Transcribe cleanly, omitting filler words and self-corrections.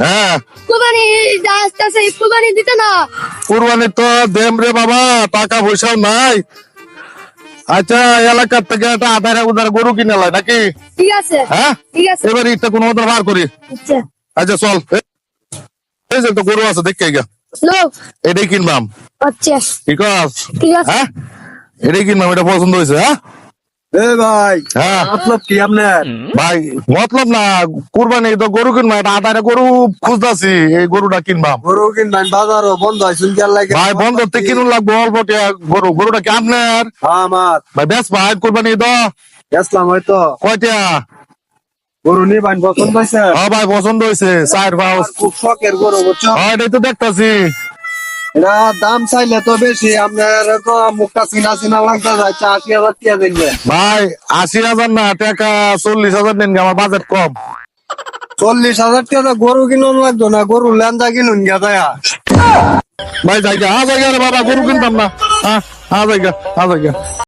হ্যাঁ কুরবানি আসতেছে, কুরবানি দিতে না। কুরবানি তো দেম রে বাবা, টাকা পয়সাও নাই। আচ্ছা, এলাকার থেকে একটা আধারে উধারে গরু কিনে লাই নাকি? ঠিক আছে, হ্যাঁ, ঠিক আছে। এবার ইটটা কোনো মতো বার করি। আচ্ছা আচ্ছা চল, এই যে তো গরু আছে দেখে গা, লো, এটাই কিনবাম। আচ্ছা ঠিক আছে? ঠিক আছে। হ্যাঁ, এটাই কিনবাম, এটা পছন্দ হয়েছে। হ্যাঁ ভাই, হ্যাঁ মতলব কি আপনার? ভাই, মতলব না, কুরবানি তো গরু কিনবা, এটা আধারে গরু খুঁজতেছি, এই গরুটা কিনবাম। গরু কিনবেন, বাজারও বন্ধ হয়, শুনতে লাগে। ভাই বন্ধ থেকে কিনুন লাগবো অল্প টাকা। গরুটা কি আপনার? আমার ভাই বেশ ভাই, কুরবানি তো গেছিলাম হয়তো, কয়টা? গরু নিবেন, পছন্দ হয়েছে? হ্যাঁ ভাই পছন্দ হয়েছে, চার পাঁচ। খুব শখের গরু, বুঝছো? হ্যাঁ এটাই তো দেখতেছি। এটা দাম চাইলে তো বেশি, আপনার তো মুখটা চিনা চিনা লাগতে যাচ্ছে, 80,000 টাকা দিনবে। ভাই 80,000 না, টাকা 40,000 নেন, আমার বাজেট কম। 40,000 টাকা গরু কিনুন লাগতো না, গরু ল্যান্দা কিনুন গা দয়া। ভাই জায়গা, হ্যাঁ জায়গা রে বাবা, গরু কিনতাম না। হ্যাঁ হ্যাঁ জায়গা, হ্যাঁ জায়গা।